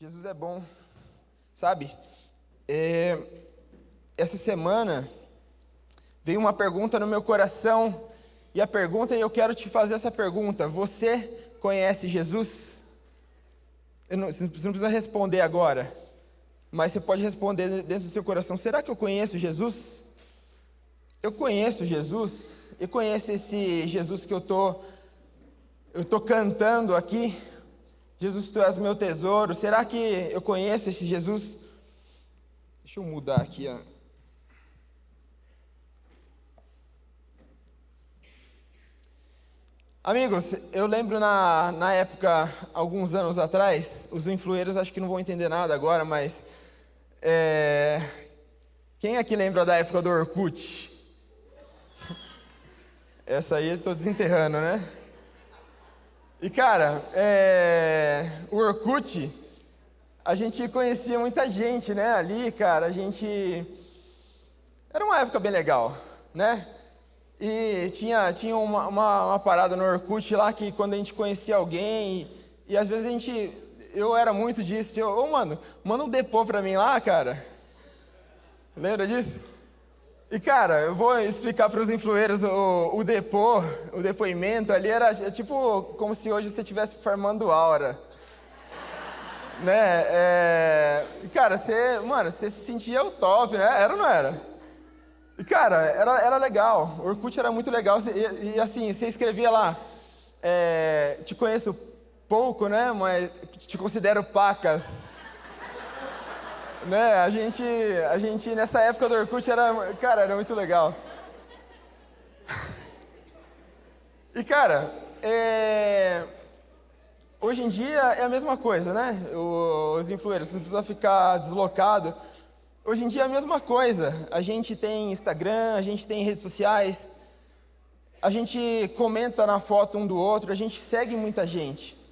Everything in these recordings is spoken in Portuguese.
Jesus é bom, sabe? Essa semana veio uma pergunta no meu coração, e eu quero te fazer essa pergunta: você conhece Jesus? Você não precisa responder agora, mas você pode responder dentro do seu coração: será que eu conheço Jesus? Eu conheço Jesus? Eu conheço esse Jesus que eu tô cantando aqui? Jesus, tu és meu tesouro. Será que eu conheço esse Jesus? Deixa eu mudar aqui, ó. Amigos, eu lembro na época, alguns anos atrás, os influeiros acho que não vão entender nada agora, mas quem aqui lembra da época do Orkut? Essa aí eu tô desenterrando, né? E cara, o Orkut, a gente conhecia muita gente, né? Ali, cara, era uma época bem legal, né? E tinha uma parada no Orkut lá que quando a gente conhecia alguém, e às vezes eu era muito disso, mano, manda um depô pra mim lá, cara. Lembra disso? E cara, eu vou explicar para os influeiros o depoimento ali era tipo como se hoje você estivesse farmando aura, né? Cara, você se sentia o top, né? Era ou não era? E cara, era legal, o Orkut era muito legal, e assim, você escrevia lá, te conheço pouco, né? Mas te considero pacas. Né, a gente nessa época do Orkut era muito legal. E cara, hoje em dia é a mesma coisa, né? Os influencers, você não precisa ficar deslocado. Hoje em dia é a mesma coisa. A gente tem Instagram, a gente tem redes sociais, a gente comenta na foto um do outro, a gente segue muita gente.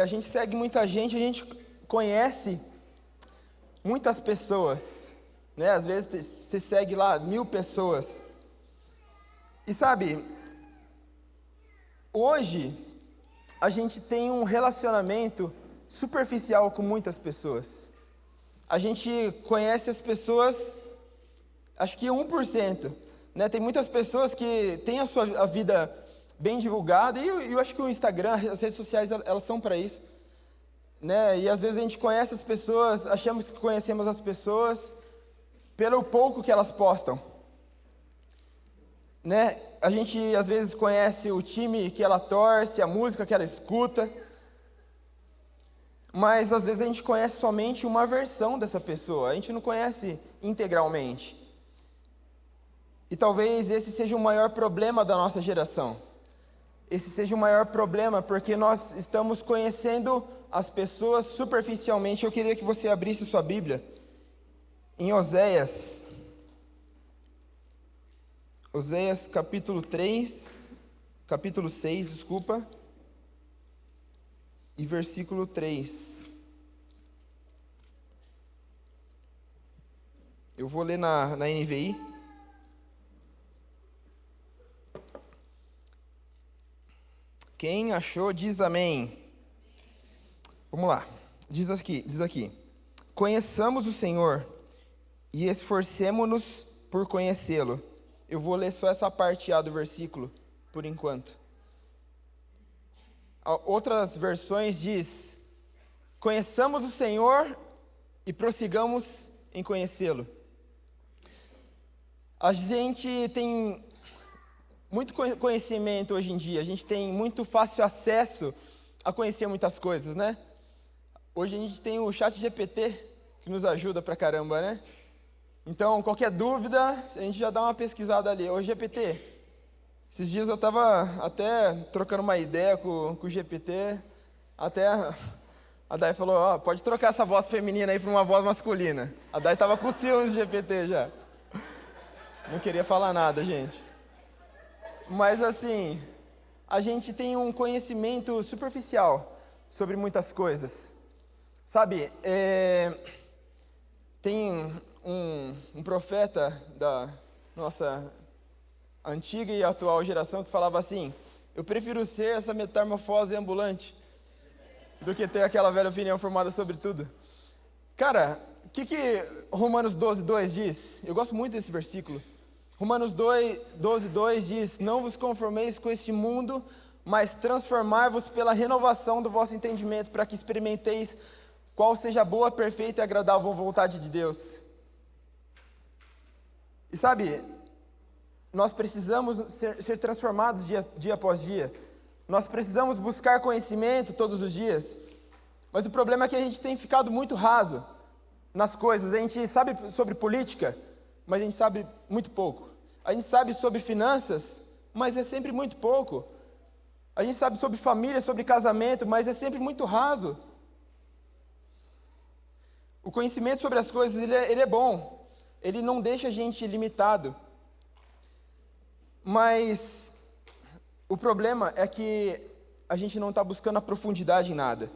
A gente segue muita gente, a gente conhece muitas pessoas, né? Às vezes você segue lá 1000 pessoas. E sabe, hoje a gente tem um relacionamento superficial com muitas pessoas. A gente conhece as pessoas, acho que 1%, né? Tem muitas pessoas que têm a vida bem divulgada, e eu acho que o Instagram, as redes sociais, elas são para isso, né? E às vezes a gente conhece as pessoas, achamos que conhecemos as pessoas pelo pouco que elas postam, né? A gente às vezes conhece o time que ela torce, a música que ela escuta, mas às vezes a gente conhece somente uma versão dessa pessoa, a gente não conhece integralmente. E talvez esse seja o maior problema da nossa geração. Esse seja o maior problema, porque nós estamos conhecendo as pessoas superficialmente. Eu queria que você abrisse sua Bíblia em Oséias capítulo 6, desculpa, e versículo 3. Eu vou ler na NVI. Quem achou, diz amém. Vamos lá. Diz aqui. Conheçamos o Senhor e esforcemo-nos por conhecê-lo. Eu vou ler só essa parte A do versículo, por enquanto. Outras versões diz: conheçamos o Senhor e prossigamos em conhecê-lo. A gente tem muito conhecimento hoje em dia, a gente tem muito fácil acesso a conhecer muitas coisas, né? Hoje a gente tem o ChatGPT que nos ajuda pra caramba, né? Então, qualquer dúvida, a gente já dá uma pesquisada ali. Ô GPT, esses dias eu tava até trocando uma ideia com o GPT, até a Dai falou, pode trocar essa voz feminina aí pra uma voz masculina. A Dai tava com ciúmes de GPT já. Não queria falar nada, gente. Mas assim, a gente tem um conhecimento superficial sobre muitas coisas. Sabe, tem um profeta da nossa antiga e atual geração que falava assim: Eu prefiro ser essa metamorfose ambulante do que ter aquela velha opinião formada sobre tudo. Cara, o que Romanos 12:2 diz? Eu gosto muito desse versículo. Romanos 12:2 diz: não vos conformeis com este mundo, mas transformai-vos pela renovação do vosso entendimento, para que experimenteis qual seja a boa, perfeita e agradável vontade de Deus. E sabe, nós precisamos ser transformados dia após dia. Nós precisamos buscar conhecimento todos os dias. Mas o problema é que a gente tem ficado muito raso nas coisas. A gente sabe sobre política, mas a gente sabe muito pouco. A gente sabe sobre finanças, mas é sempre muito pouco. A gente sabe sobre família, sobre casamento, mas é sempre muito raso. O conhecimento sobre as coisas, ele é bom. Ele não deixa a gente limitado. Mas o problema é que a gente não está buscando a profundidade em nada.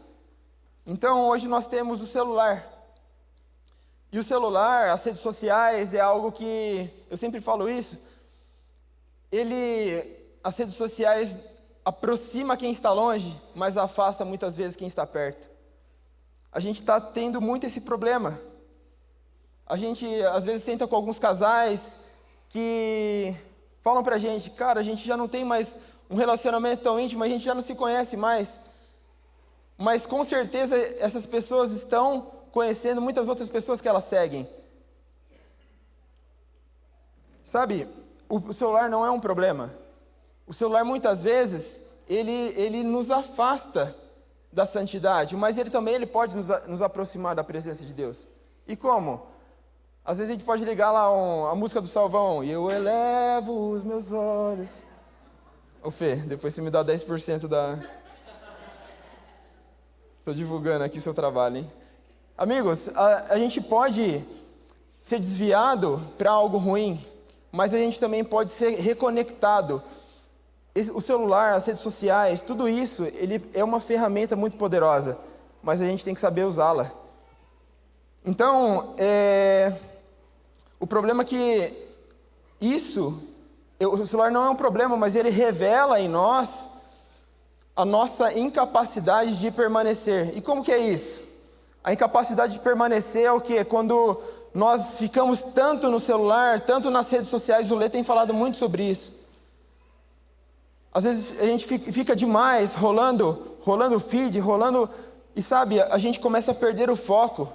Então, hoje nós temos o celular. E o celular, as redes sociais, é algo que, eu sempre falo isso, as redes sociais aproxima quem está longe, mas afasta muitas vezes quem está perto. A gente está tendo muito esse problema. A gente, às vezes, senta com alguns casais que falam pra gente, cara, a gente já não tem mais um relacionamento tão íntimo, a gente já não se conhece mais. Mas, com certeza, essas pessoas estão conhecendo muitas outras pessoas que elas seguem. Sabe, o celular não é um problema. O celular, muitas vezes, ele nos afasta da santidade, mas ele pode nos aproximar da presença de Deus. E como? Às vezes a gente pode ligar lá a música do Salvão, e eu elevo os meus olhos. Ô Fê, depois você me dá 10% da... Estou divulgando aqui o seu trabalho, hein? Amigos, a gente pode ser desviado para algo ruim, mas a gente também pode ser reconectado. O celular, as redes sociais, tudo isso, ele é uma ferramenta muito poderosa, mas a gente tem que saber usá-la. Então, o problema é que o celular não é um problema, mas ele revela em nós a nossa incapacidade de permanecer. E como que é isso? A incapacidade de permanecer é o quê? Quando nós ficamos tanto no celular, tanto nas redes sociais, o Lê tem falado muito sobre isso. Às vezes a gente fica demais rolando o feed, e sabe, a gente começa a perder o foco.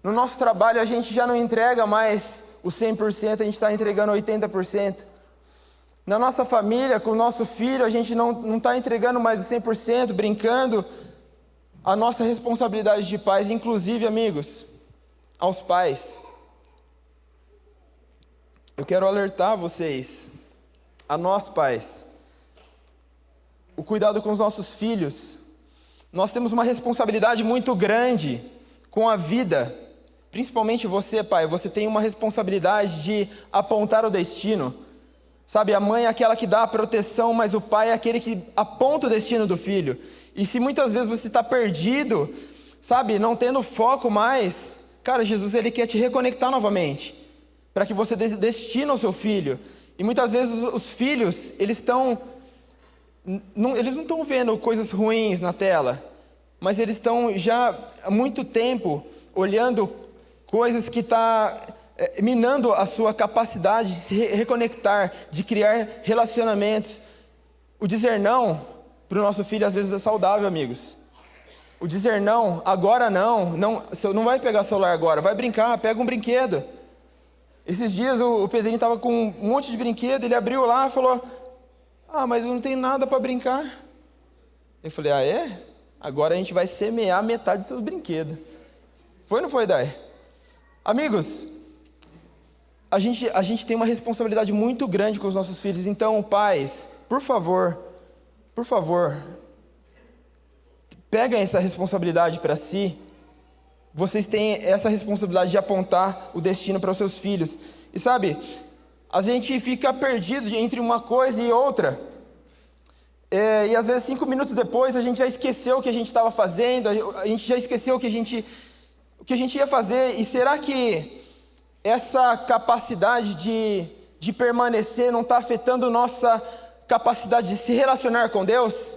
No nosso trabalho a gente já não entrega mais o 100%, a gente está entregando 80%. Na nossa família, com o nosso filho, a gente não está entregando mais o 100%, brincando. A nossa responsabilidade de pais, inclusive, amigos, aos pais. Eu quero alertar vocês, a nós pais, o cuidado com os nossos filhos. Nós temos uma responsabilidade muito grande com a vida. Principalmente você, pai, você tem uma responsabilidade de apontar o destino. Sabe, a mãe é aquela que dá a proteção, mas o pai é aquele que aponta o destino do filho. E se muitas vezes você está perdido, sabe, não tendo foco mais, cara, Jesus, ele quer te reconectar novamente, para que você destine ao seu filho. E muitas vezes os filhos, eles não estão vendo coisas ruins na tela, mas eles estão já há muito tempo olhando coisas que minando a sua capacidade de se reconectar, de criar relacionamentos. O dizer não para o nosso filho às vezes é saudável, amigos. O dizer não, agora não, você não vai pegar celular agora, vai brincar, pega um brinquedo. Esses dias o Pedrinho estava com um monte de brinquedo, ele abriu lá e falou, mas eu não tenho nada para brincar. Eu falei, é? Agora a gente vai semear metade dos seus brinquedos. Foi ou não foi, Dai? Amigos, a gente tem uma responsabilidade muito grande com os nossos filhos. Então, pais, por favor, peguem essa responsabilidade para si. Vocês têm essa responsabilidade de apontar o destino para os seus filhos. E sabe, a gente fica perdido entre uma coisa e outra. E às vezes 5 minutos depois a gente já esqueceu o que a gente estava fazendo, a gente já esqueceu o que a gente ia fazer. E será que essa capacidade de permanecer não está afetando nossa capacidade de se relacionar com Deus?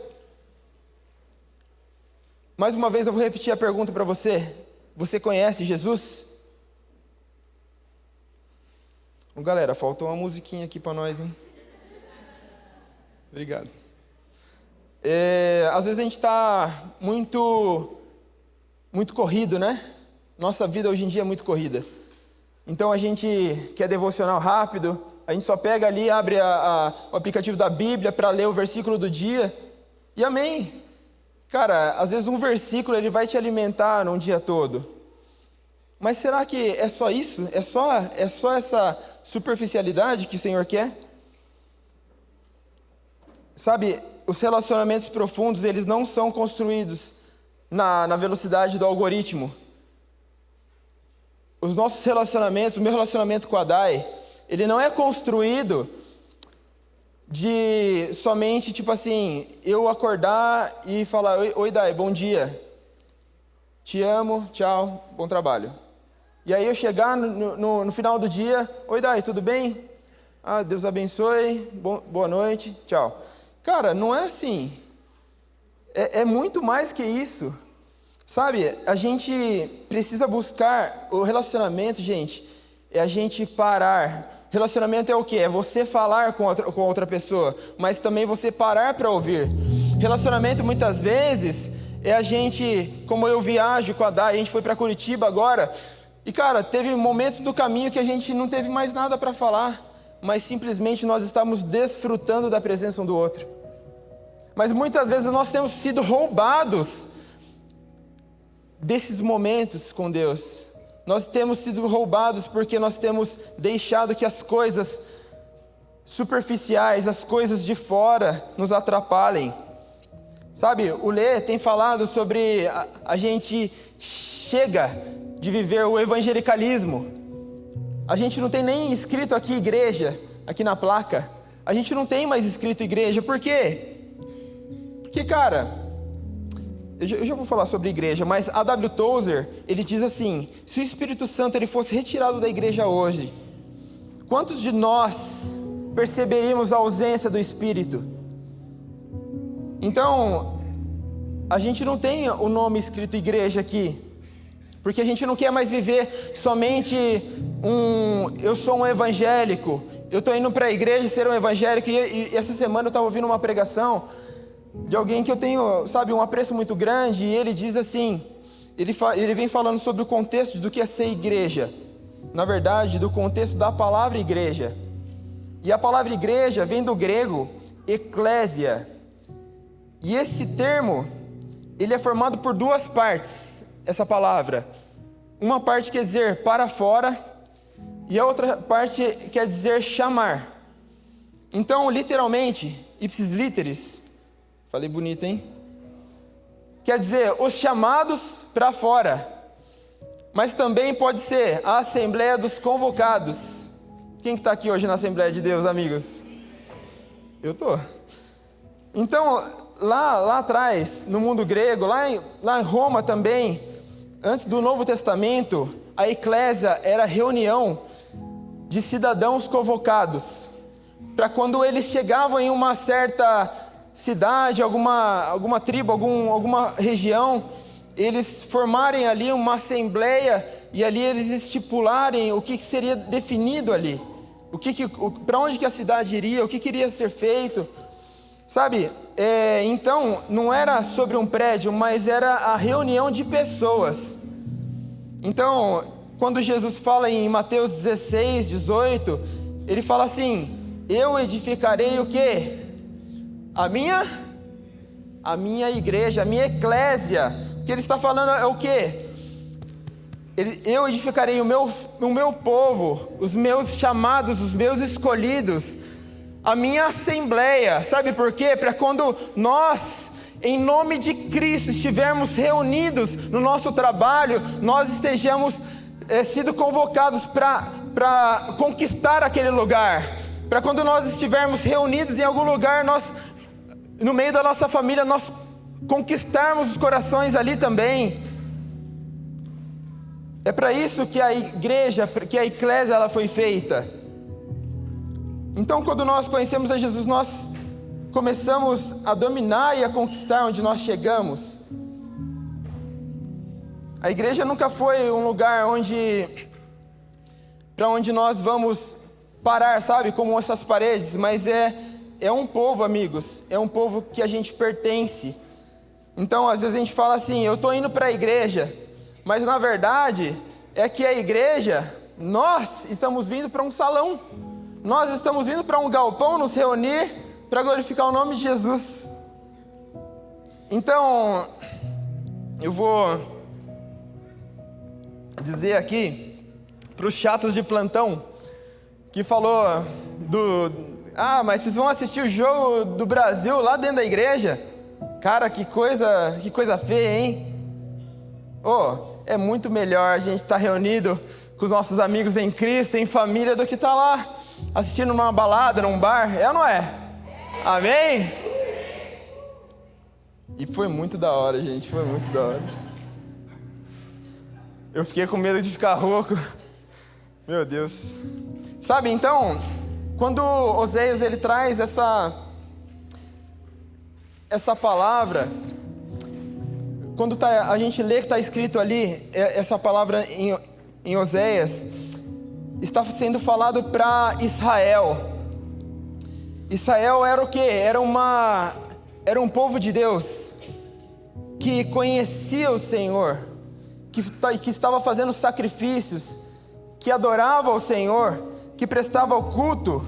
Mais uma vez eu vou repetir a pergunta para você. Você conhece Jesus? Galera, faltou uma musiquinha aqui para nós, hein? Obrigado. Às vezes a gente está muito corrido, né? Nossa vida hoje em dia é muito corrida. Então a gente quer devocional rápido, a gente só pega ali, abre o aplicativo da Bíblia para ler o versículo do dia e amém. Cara, às vezes um versículo ele vai te alimentar um dia todo. Mas será que é só isso? É só essa superficialidade que o Senhor quer? Sabe, os relacionamentos profundos, eles não são construídos na velocidade do algoritmo. Os nossos relacionamentos, o meu relacionamento com a Dai, ele não é construído de somente, tipo assim, eu acordar e falar, oi Dai, bom dia, te amo, tchau, bom trabalho. E aí eu chegar no final do dia, oi Dai, tudo bem? Deus abençoe, boa noite, tchau. Cara, não é assim, é muito mais que isso, sabe? A gente precisa buscar, o relacionamento, gente, é a gente parar. Relacionamento é o quê? É você falar com outra pessoa, mas também você parar para ouvir. Relacionamento muitas vezes é a gente, como eu viajo com a Dai, a gente foi para Curitiba agora, e cara, teve momentos do caminho que a gente não teve mais nada para falar, mas simplesmente nós estamos desfrutando da presença um do outro. Mas muitas vezes nós temos sido roubados desses momentos com Deus. Nós temos sido roubados porque nós temos deixado que as coisas superficiais, as coisas de fora nos atrapalhem. Sabe, o Lê tem falado sobre a gente chega de viver o evangelicalismo. A gente não tem nem escrito aqui igreja, aqui na placa. A gente não tem mais escrito igreja, por quê? Porque, cara, eu já vou falar sobre igreja, mas A. W. Tozer, ele diz assim, se o Espírito Santo ele fosse retirado da igreja hoje, quantos de nós perceberíamos a ausência do Espírito? Então, a gente não tem o nome escrito igreja aqui, porque a gente não quer mais viver somente eu sou um evangélico, eu estou indo para a igreja ser um evangélico, e essa semana eu estava ouvindo uma pregação de alguém que eu tenho, sabe, um apreço muito grande, e ele diz assim, ele vem falando sobre o contexto do que é ser igreja, na verdade, do contexto da palavra igreja, e a palavra igreja vem do grego eclésia, e esse termo, ele é formado por duas partes, essa palavra, uma parte quer dizer para fora, e a outra parte quer dizer chamar. Então, literalmente, ipsis literis, falei bonito, hein? Quer dizer, os chamados para fora. Mas também pode ser a Assembleia dos Convocados. Quem que está aqui hoje na Assembleia de Deus, amigos? Eu tô. Então, lá atrás, no mundo grego, lá em Roma também, antes do Novo Testamento, a eclésia era a reunião de cidadãos convocados. Para quando eles chegavam em uma certa cidade, alguma tribo, alguma região, eles formarem ali uma assembleia e ali eles estipularem o que seria definido ali, para onde que a cidade iria, o que iria ser feito, sabe? Então não era sobre um prédio, mas era a reunião de pessoas. Então, quando Jesus fala em Mateus 16, 18, ele fala assim, eu edificarei o quê? A minha igreja, a minha eclésia. O que ele está falando é o quê? Eu edificarei o meu povo, os meus chamados, os meus escolhidos, a minha assembleia. Sabe por quê? Para quando nós, em nome de Cristo, estivermos reunidos no nosso trabalho, nós estejamos sido convocados para conquistar aquele lugar. Para quando nós estivermos reunidos em algum lugar, no meio da nossa família, nós conquistarmos os corações ali também. É para isso que a igreja, que a eclésia ela foi feita. Então, quando nós conhecemos a Jesus, nós começamos a dominar e a conquistar onde nós chegamos. A igreja nunca foi um lugar para onde nós vamos parar, sabe, como essas paredes, mas é um povo, amigos, é um povo que a gente pertence. Então, às vezes a gente fala assim, eu estou indo para a igreja, mas na verdade é que a igreja, nós estamos vindo para um salão, nós estamos vindo para um galpão nos reunir para glorificar o nome de Jesus. Então, eu vou dizer aqui para os chatos de plantão que falou mas vocês vão assistir o jogo do Brasil lá dentro da igreja? Cara, que coisa feia, hein? É muito melhor a gente estar reunido com os nossos amigos em Cristo, em família, do que estar lá assistindo numa balada, num bar, ou não é? Amém? E foi muito da hora, gente, foi muito da hora. Eu fiquei com medo de ficar rouco. Meu Deus. Sabe, então, quando Oséias ele traz essa palavra, quando a gente lê que está escrito ali, essa palavra em Oséias, está sendo falado para Israel. Israel era o quê? Era um povo de Deus, que conhecia o Senhor, que estava fazendo sacrifícios, que adorava o Senhor, que prestava o culto,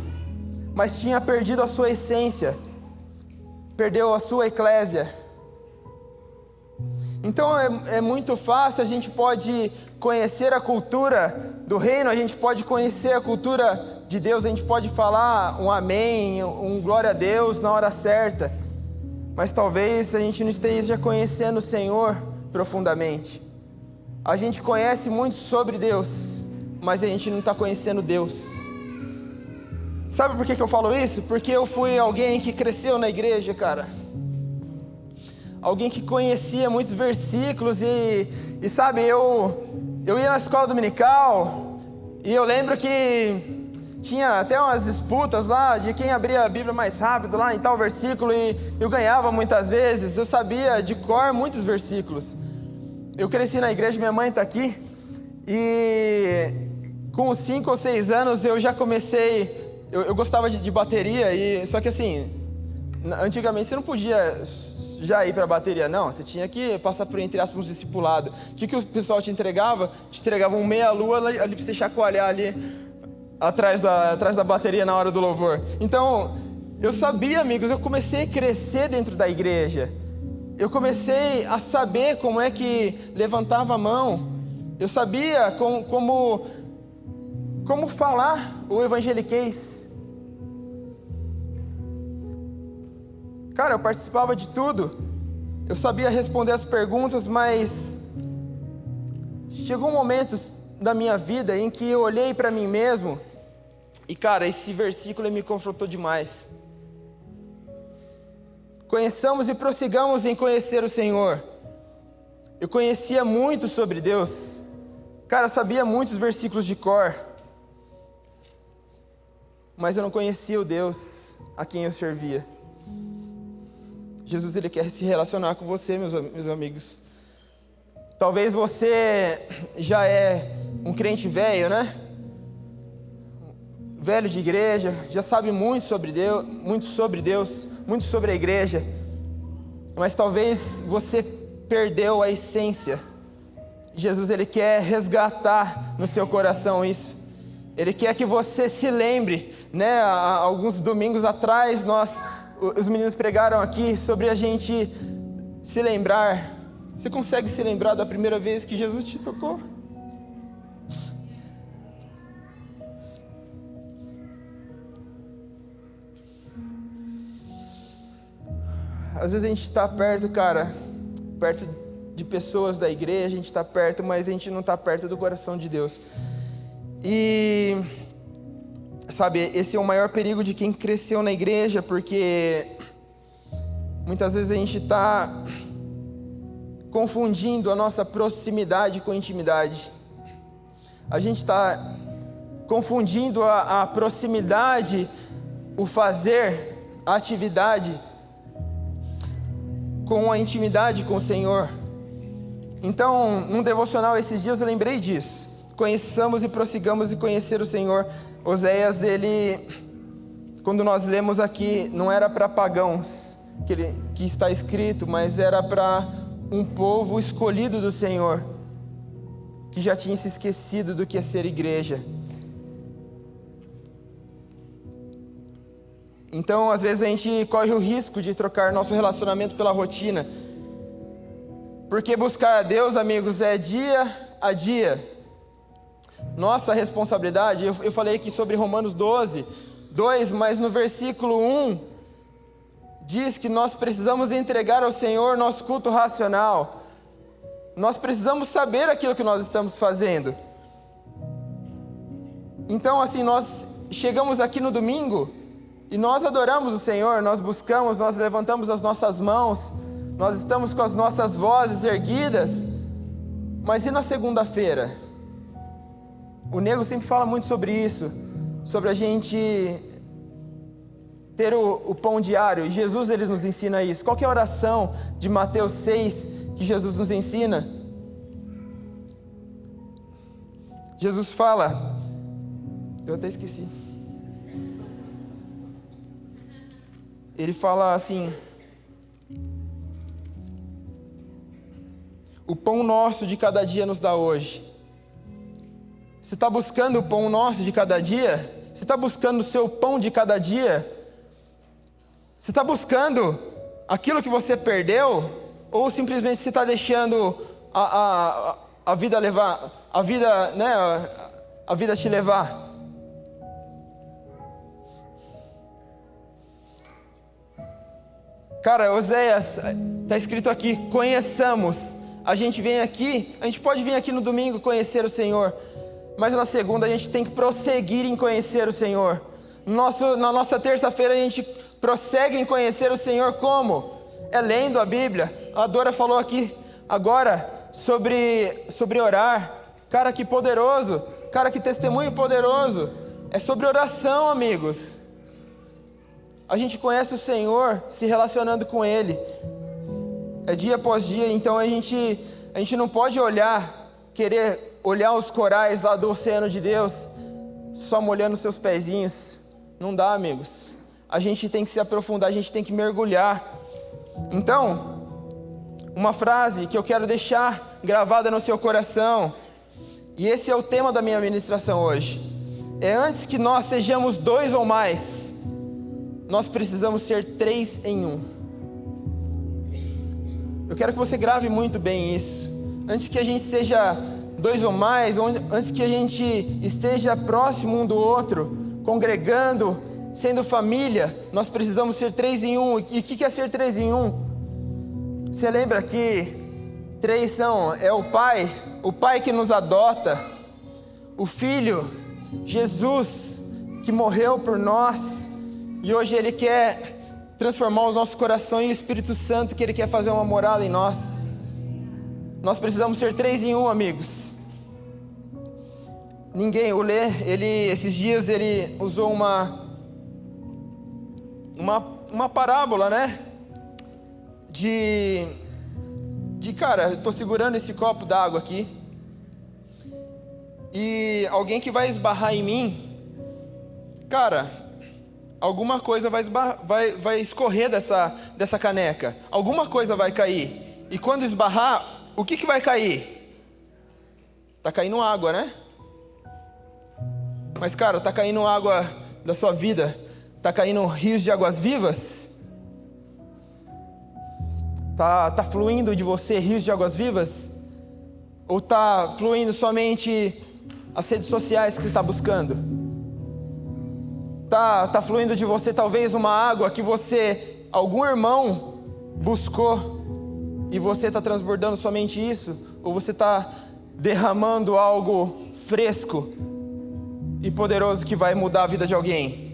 mas tinha perdido a sua essência, perdeu a sua eclésia. Então é muito fácil, a gente pode conhecer a cultura do reino, a gente pode conhecer a cultura de Deus, a gente pode falar um amém, um glória a Deus na hora certa, mas talvez a gente não esteja conhecendo o Senhor profundamente. A gente conhece muito sobre Deus, mas a gente não está conhecendo Deus. Sabe por que eu falo isso? Porque eu fui alguém que cresceu na igreja, cara. Alguém que conhecia muitos versículos e sabe, eu ia na escola dominical e eu lembro que tinha até umas disputas lá de quem abria a Bíblia mais rápido lá em tal versículo e eu ganhava muitas vezes, eu sabia de cor muitos versículos. Eu cresci na igreja, minha mãe está aqui e com 5 ou 6 anos eu já comecei, eu gostava de bateria, só que assim, antigamente você não podia já ir para a bateria, não, você tinha que passar por, entre aspas, um discipulado. O que o pessoal te entregava? Te entregava um meia-lua ali para você chacoalhar ali atrás da bateria na hora do louvor. Então, eu sabia, amigos, eu comecei a crescer dentro da igreja. Eu comecei a saber como é que levantava a mão. Eu sabia como falar o evangeliquez. Cara, eu participava de tudo. Eu sabia responder as perguntas, mas chegou um momento da minha vida em que eu olhei para mim mesmo e, cara, esse versículo me confrontou demais. Conheçamos e prossigamos em conhecer o Senhor. Eu conhecia muito sobre Deus. Cara, eu sabia muitos versículos de cor, mas eu não conhecia o Deus a quem eu servia. Jesus, Ele quer se relacionar com você, meus amigos. Talvez você já é um crente velho, né? Velho de igreja, já sabe muito sobre Deus, muito sobre a igreja. Mas talvez você perdeu a essência. Jesus, Ele quer resgatar no seu coração isso. Ele quer que você se lembre, né? Há alguns domingos atrás, os meninos pregaram aqui sobre a gente se lembrar. Você consegue se lembrar da primeira vez que Jesus te tocou? Às vezes a gente está perto, cara, perto de pessoas da igreja, a gente está perto, mas a gente não está perto do coração de Deus. E sabe, esse é o maior perigo de quem cresceu na igreja, porque muitas vezes a gente está confundindo a nossa proximidade com intimidade. A gente está confundindo a proximidade, o fazer, a atividade com a intimidade com o Senhor. Então, num devocional esses dias eu lembrei disso. Conheçamos e prossigamos em conhecer o Senhor. Oséias, quando nós lemos aqui, não era para pagãos que está escrito, mas era para um povo escolhido do Senhor, que já tinha se esquecido do que é ser igreja. Então, às vezes a gente corre o risco de trocar nosso relacionamento pela rotina, porque buscar a Deus, amigos, é dia a dia. Nossa responsabilidade, eu falei aqui sobre Romanos 12, 2, mas no versículo 1, diz que nós precisamos entregar ao Senhor nosso culto racional. Nós precisamos saber aquilo que nós estamos fazendo. Então, assim, nós chegamos aqui no domingo e nós adoramos o Senhor, nós buscamos, nós levantamos as nossas mãos, nós estamos com as nossas vozes erguidas, mas e na segunda-feira? O nego sempre fala muito sobre isso, sobre a gente ter o pão diário, e Jesus ele nos ensina isso. Qual que é a oração de Mateus 6 que Jesus nos ensina? Jesus fala, eu até esqueci. Ele fala assim: o pão nosso de cada dia nos dá hoje. Você está buscando o pão nosso de cada dia? Você está buscando o seu pão de cada dia? Você está buscando aquilo que você perdeu? Ou simplesmente você está deixando a vida levar, a vida, né, a vida te levar? Cara, Oséias, está escrito aqui, conheçamos. A gente vem aqui, a gente pode vir aqui no domingo conhecer o Senhor, mas na segunda a gente tem que prosseguir em conhecer o Senhor. Na nossa terça-feira a gente prossegue em conhecer o Senhor como? É lendo a Bíblia. A Dora falou aqui agora sobre orar. Cara, que poderoso. Cara, que testemunho poderoso. É sobre oração, amigos. A gente conhece o Senhor se relacionando com Ele. É dia após dia, então a gente não pode querer olhar os corais lá do oceano de Deus, só molhando seus pezinhos. Não dá, amigos. A gente tem que se aprofundar, a gente tem que mergulhar. Então, uma frase que eu quero deixar gravada no seu coração, e esse é o tema da minha ministração hoje, é: antes que nós sejamos 2 ou mais, nós precisamos ser 3 em 1. Eu quero que você grave muito bem isso. Antes que a gente seja 2 ou mais, antes que a gente esteja próximo um do outro, congregando, sendo família, nós precisamos ser 3 em 1. E o que é ser 3 em 1? Você lembra que 3 é o Pai que nos adota, o Filho, Jesus, que morreu por nós, e hoje Ele quer transformar o nosso coração, e o Espírito Santo que Ele quer fazer uma morada em nós. Nós precisamos ser 3 em 1, amigos. O Lê, esses dias ele usou uma parábola, né? Cara, eu tô segurando esse copo d'água aqui, e alguém que vai esbarrar em mim, cara, alguma coisa vai escorrer dessa caneca, alguma coisa vai cair, e quando esbarrar, o que vai cair? Tá caindo água, né? Mas, cara, tá caindo água da sua vida? Tá caindo rios de águas vivas? Tá fluindo de você rios de águas vivas? Ou tá fluindo somente as redes sociais que você está buscando? Tá fluindo de você talvez uma água que algum irmão buscou, e você está transbordando somente isso? Ou você está derramando algo fresco e poderoso que vai mudar a vida de alguém?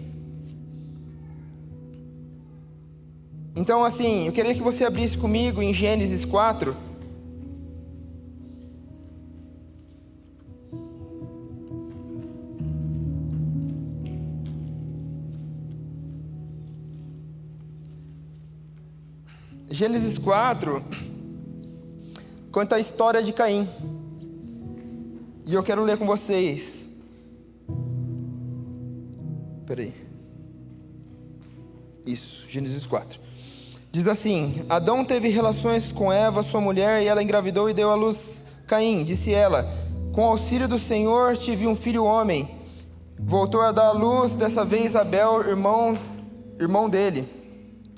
Então, assim, eu queria que você abrisse comigo em Gênesis 4. Gênesis 4 conta a história de Caim. E eu quero ler com vocês. Peraí. Isso, Gênesis 4. Diz assim: Adão teve relações com Eva, sua mulher, e ela engravidou e deu à luz Caim. Disse ela: com auxílio do Senhor tive um filho homem. Voltou a dar à luz, dessa vez Abel, irmão dele.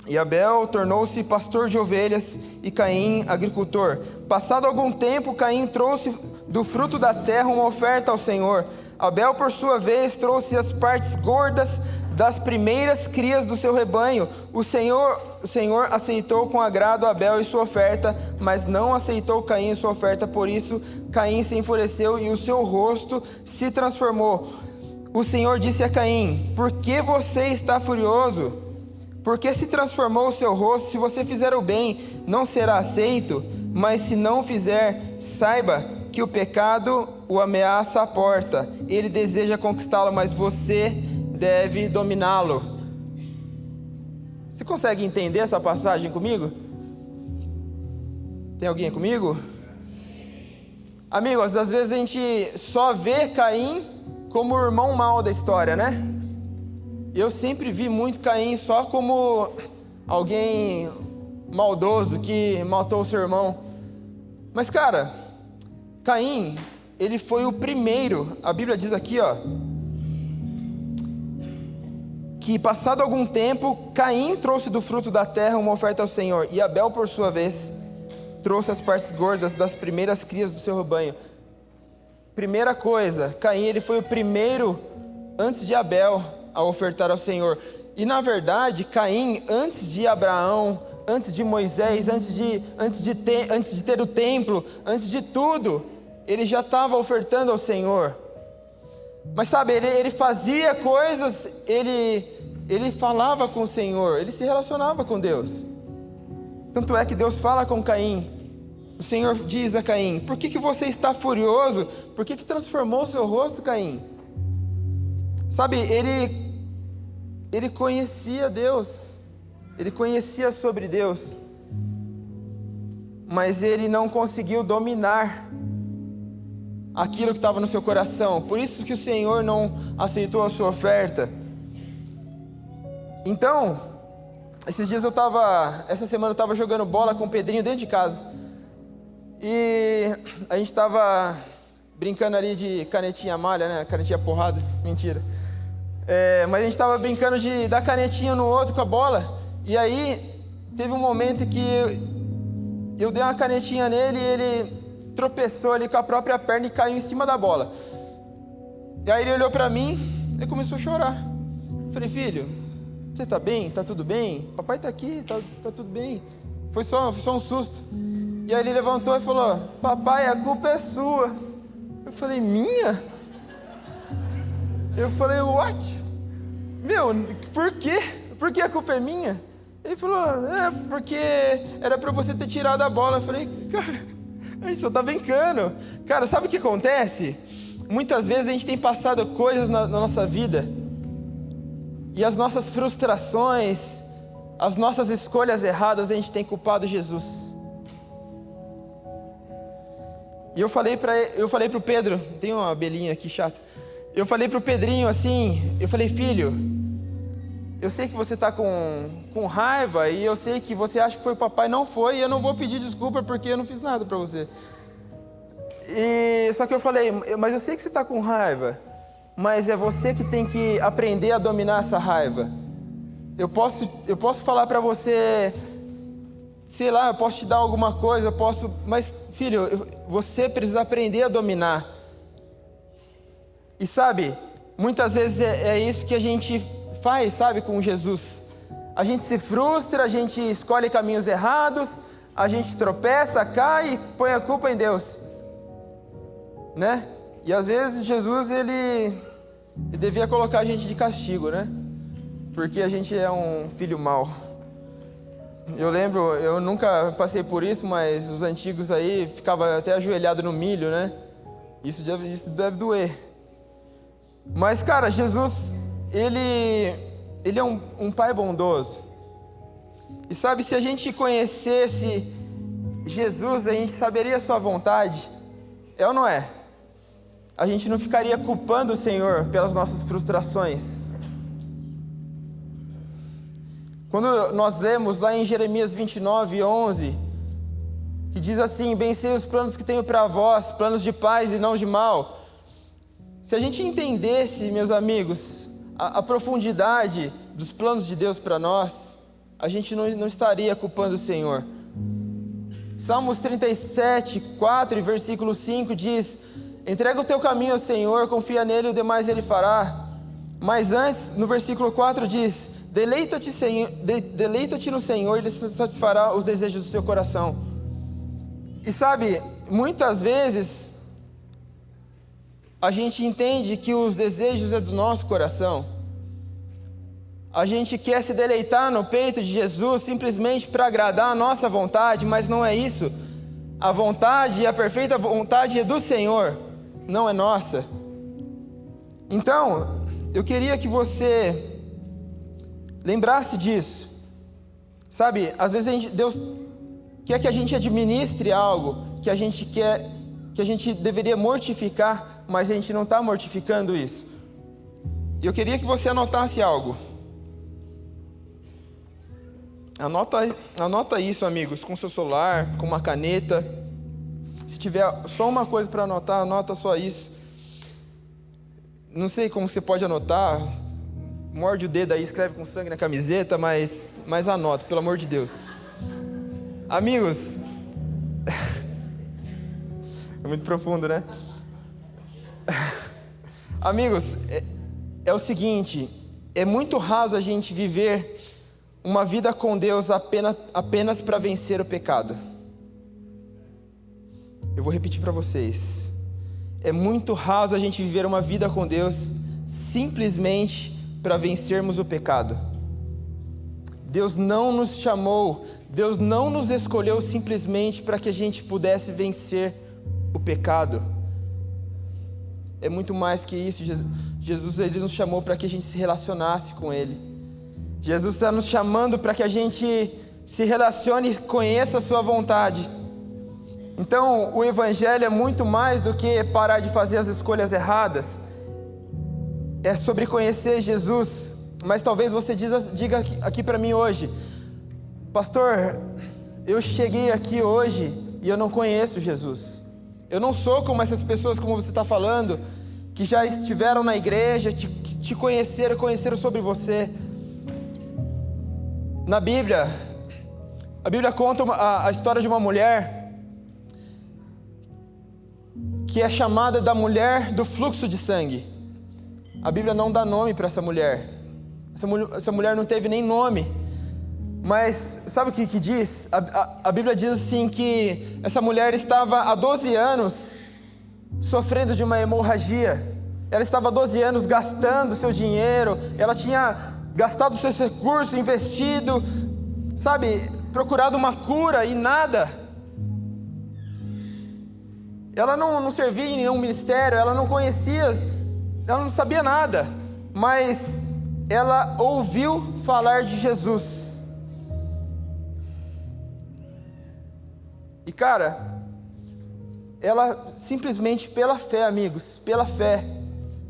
E Abel tornou-se pastor de ovelhas e Caim agricultor. Passado algum tempo, Caim trouxe do fruto da terra uma oferta ao Senhor. Abel, por sua vez, trouxe as partes gordas das primeiras crias do seu rebanho. O Senhor aceitou com agrado Abel e sua oferta, mas não aceitou Caim e sua oferta. Por isso, Caim se enfureceu e o seu rosto se transformou. O Senhor disse a Caim: por que você está furioso? Por que se transformou o seu rosto? Se você fizer o bem, não será aceito, mas se não fizer, saiba que o pecado o ameaça à porta. Ele deseja conquistá-lo, mas você deve dominá-lo. Você consegue entender essa passagem comigo? Tem alguém comigo? Amigos, às vezes a gente só vê Caim como o irmão mau da história, né? Eu sempre vi muito Caim só como alguém maldoso que matou o seu irmão. Mas cara, Caim, ele foi o primeiro. A Bíblia diz aqui, que passado algum tempo, Caim trouxe do fruto da terra uma oferta ao Senhor. E Abel, por sua vez, trouxe as partes gordas das primeiras crias do seu rebanho. Primeira coisa, Caim, ele foi o primeiro antes de Abel a ofertar ao Senhor. E na verdade, Caim, antes de Abraão, antes de Moisés, antes de ter o templo, antes de tudo, ele já estava ofertando ao Senhor. Mas sabe, ele fazia coisas, ele falava com o Senhor, ele se relacionava com Deus. Tanto é que Deus fala com Caim. O Senhor diz a Caim: por que você está furioso? Por que transformou o seu rosto, Caim? Sabe, ele conhecia Deus, ele conhecia sobre Deus, mas ele não conseguiu dominar aquilo que estava no seu coração. Por isso que o Senhor não aceitou a sua oferta. Então, essa semana eu estava jogando bola com o Pedrinho dentro de casa. E a gente estava brincando ali de canetinha malha, né? Canetinha porrada, mentira. Mas a gente estava brincando de dar canetinha no outro com a bola. E aí teve um momento que eu dei uma canetinha nele e ele tropeçou ali com a própria perna e caiu em cima da bola. E aí ele olhou pra mim e começou a chorar. Eu falei: filho, você tá bem? Tá tudo bem? Papai tá aqui, tá tudo bem. Foi só um susto. E aí ele levantou e falou: papai, a culpa é sua. Eu falei: minha? Eu falei: what? Meu, por quê? Por que a culpa é minha? Ele falou: porque era pra você ter tirado a bola. Eu falei: cara, a gente só tá brincando. Cara, sabe o que acontece? Muitas vezes a gente tem passado coisas na nossa vida, e as nossas frustrações, as nossas escolhas erradas, a gente tem culpado Jesus. E eu falei pro Pedro, tem uma abelhinha aqui chata. Eu falei pro Pedrinho assim, eu falei: filho, eu sei que você tá com raiva, e eu sei que você acha que foi o papai, não foi, e eu não vou pedir desculpa porque eu não fiz nada pra você. Só que eu falei: mas eu sei que você tá com raiva, mas é você que tem que aprender a dominar essa raiva. Eu posso falar pra você, sei lá, eu posso te dar alguma coisa, mas filho, você precisa aprender a dominar. E sabe, muitas vezes é isso que a gente faz, sabe, com Jesus. A gente se frustra, a gente escolhe caminhos errados, a gente tropeça, cai e põe a culpa em Deus, né? E às vezes Jesus, ele devia colocar a gente de castigo, né? Porque a gente é um filho mau. Eu lembro, eu nunca passei por isso, mas os antigos aí ficavam até ajoelhado no milho, né? Isso deve doer. Mas, cara, Jesus, ele é um pai bondoso. E sabe, se a gente conhecesse Jesus, a gente saberia a sua vontade, é ou não é? A gente não ficaria culpando o Senhor pelas nossas frustrações. Quando nós lemos lá em Jeremias 29:11, que diz assim: bem sei os planos que tenho para vós, planos de paz e não de mal. Se a gente entendesse, meus amigos, a profundidade dos planos de Deus para nós, a gente não estaria culpando o Senhor. Salmos 37:4 e versículo 5 diz: entrega o teu caminho ao Senhor, confia nele e o demais ele fará. Mas antes, no versículo 4 diz: deleita-te no Senhor, ele satisfará os desejos do seu coração. E sabe, muitas vezes a gente entende que os desejos é do nosso coração. A gente quer se deleitar no peito de Jesus simplesmente para agradar a nossa vontade, mas não é isso. A vontade e a perfeita vontade é do Senhor, não é nossa. Então, eu queria que você lembrasse disso. Sabe, às vezes Deus quer que a gente administre algo que a gente quer, que a gente deveria mortificar, mas a gente não está mortificando isso. E eu queria que você anotasse algo. Anota isso, amigos, com seu celular, com uma caneta. Se tiver só uma coisa para anotar, anota só isso. Não sei como você pode anotar. Morde o dedo aí, escreve com sangue na camiseta, mas anota, pelo amor de Deus. Amigos, é muito profundo, né? Amigos, é o seguinte, é muito raso a gente viver uma vida com Deus apenas para vencer o pecado. Eu vou repetir para vocês. É muito raso a gente viver uma vida com Deus simplesmente para vencermos o pecado. Deus não nos chamou, Deus não nos escolheu simplesmente para que a gente pudesse vencer o pecado. É muito mais que isso. Jesus, ele nos chamou para que a gente se relacionasse com Ele. Jesus está nos chamando para que a gente se relacione e conheça a sua vontade. Então, o Evangelho é muito mais do que parar de fazer as escolhas erradas. É sobre conhecer Jesus. Mas talvez você diga aqui para mim hoje: pastor, eu cheguei aqui hoje e eu não conheço Jesus. Eu não sou como essas pessoas, como você está falando, que já estiveram na igreja, te conheceram sobre você. Na Bíblia, a Bíblia conta a história de uma mulher que é chamada da mulher do fluxo de sangue. A Bíblia não dá nome para essa mulher. Essa mulher não teve nem nome. Mas sabe o que diz? A Bíblia diz assim que essa mulher estava há 12 anos sofrendo de uma hemorragia. Ela estava há 12 anos gastando seu dinheiro. Ela tinha gastado seus recursos, investido, sabe, procurado uma cura e nada. Ela não servia em nenhum ministério, ela não conhecia, ela não sabia nada, mas ela ouviu falar de Jesus. E cara, ela simplesmente pela fé, amigos, pela fé,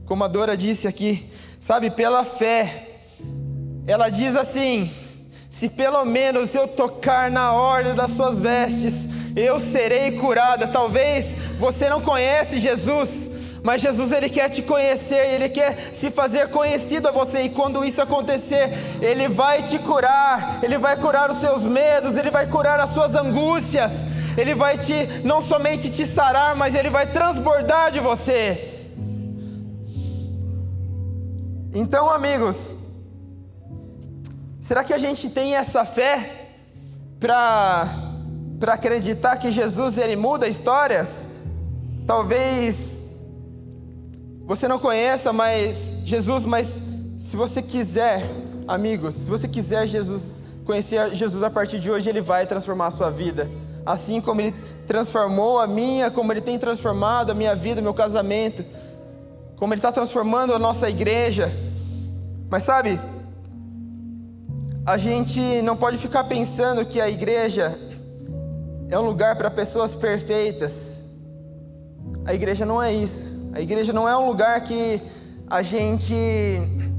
como a Dora disse aqui, sabe, pela fé, ela diz assim: se pelo menos eu tocar na orla das suas vestes, eu serei curada. Talvez você não conhece Jesus, mas Jesus, Ele quer te conhecer, Ele quer se fazer conhecido a você. E quando isso acontecer, Ele vai te curar, Ele vai curar os seus medos, Ele vai curar as suas angústias, Ele vai não somente te sarar, mas Ele vai transbordar de você. Então, amigos, será que a gente tem essa fé para acreditar que Jesus, Ele muda histórias? Talvez você não conheça Jesus, mas se você quiser, amigos, se você quiser conhecer Jesus a partir de hoje, Ele vai transformar a sua vida. Assim como Ele transformou a minha, como Ele tem transformado a minha vida, meu casamento, como Ele está transformando a nossa igreja. Mas sabe, a gente não pode ficar pensando que a igreja é um lugar para pessoas perfeitas. A igreja não é isso. A igreja não é um lugar que a gente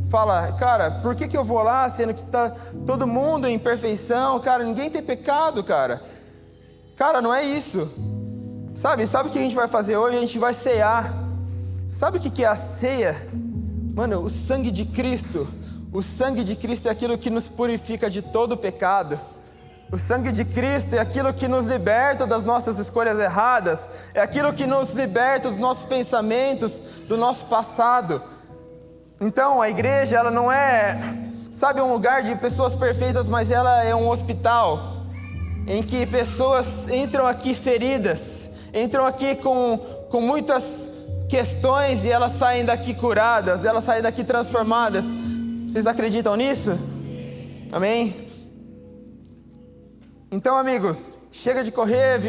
fala, cara, por que eu vou lá, sendo que tá todo mundo em perfeição, cara, ninguém tem pecado, cara. Cara, não é isso. Sabe o que a gente vai fazer hoje? A gente vai cear. Sabe o que é a ceia? Mano, o sangue de Cristo. O sangue de Cristo é aquilo que nos purifica de todo pecado. O sangue de Cristo é aquilo que nos liberta das nossas escolhas erradas. É aquilo que nos liberta dos nossos pensamentos, do nosso passado. Então a igreja, ela não é, sabe, um lugar de pessoas perfeitas, mas ela é um hospital em que pessoas entram aqui feridas, entram aqui com muitas questões e elas saem daqui curadas, elas saem daqui transformadas. Vocês acreditam nisso? Amém? Então, amigos, chega de correr,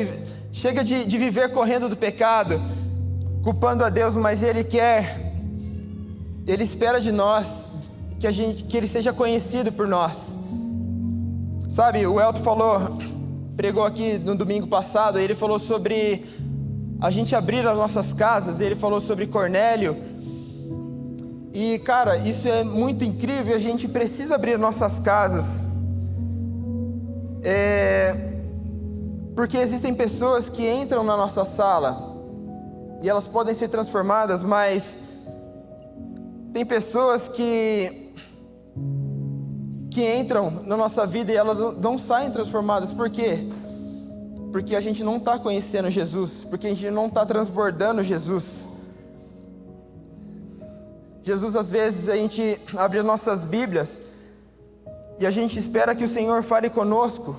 chega de viver correndo do pecado, culpando a Deus, mas Ele espera de nós que Ele seja conhecido por nós. Sabe, o Elton pregou aqui no domingo passado, ele falou sobre a gente abrir as nossas casas, ele falou sobre Cornélio. E cara, isso é muito incrível, a gente precisa abrir nossas casas. Porque existem pessoas que entram na nossa sala e elas podem ser transformadas, mas tem pessoas que entram na nossa vida e elas não saem transformadas. Por quê? Porque a gente não está conhecendo Jesus, porque a gente não está transbordando Jesus. Jesus, às vezes, a gente abre nossas Bíblias e a gente espera que o Senhor fale conosco.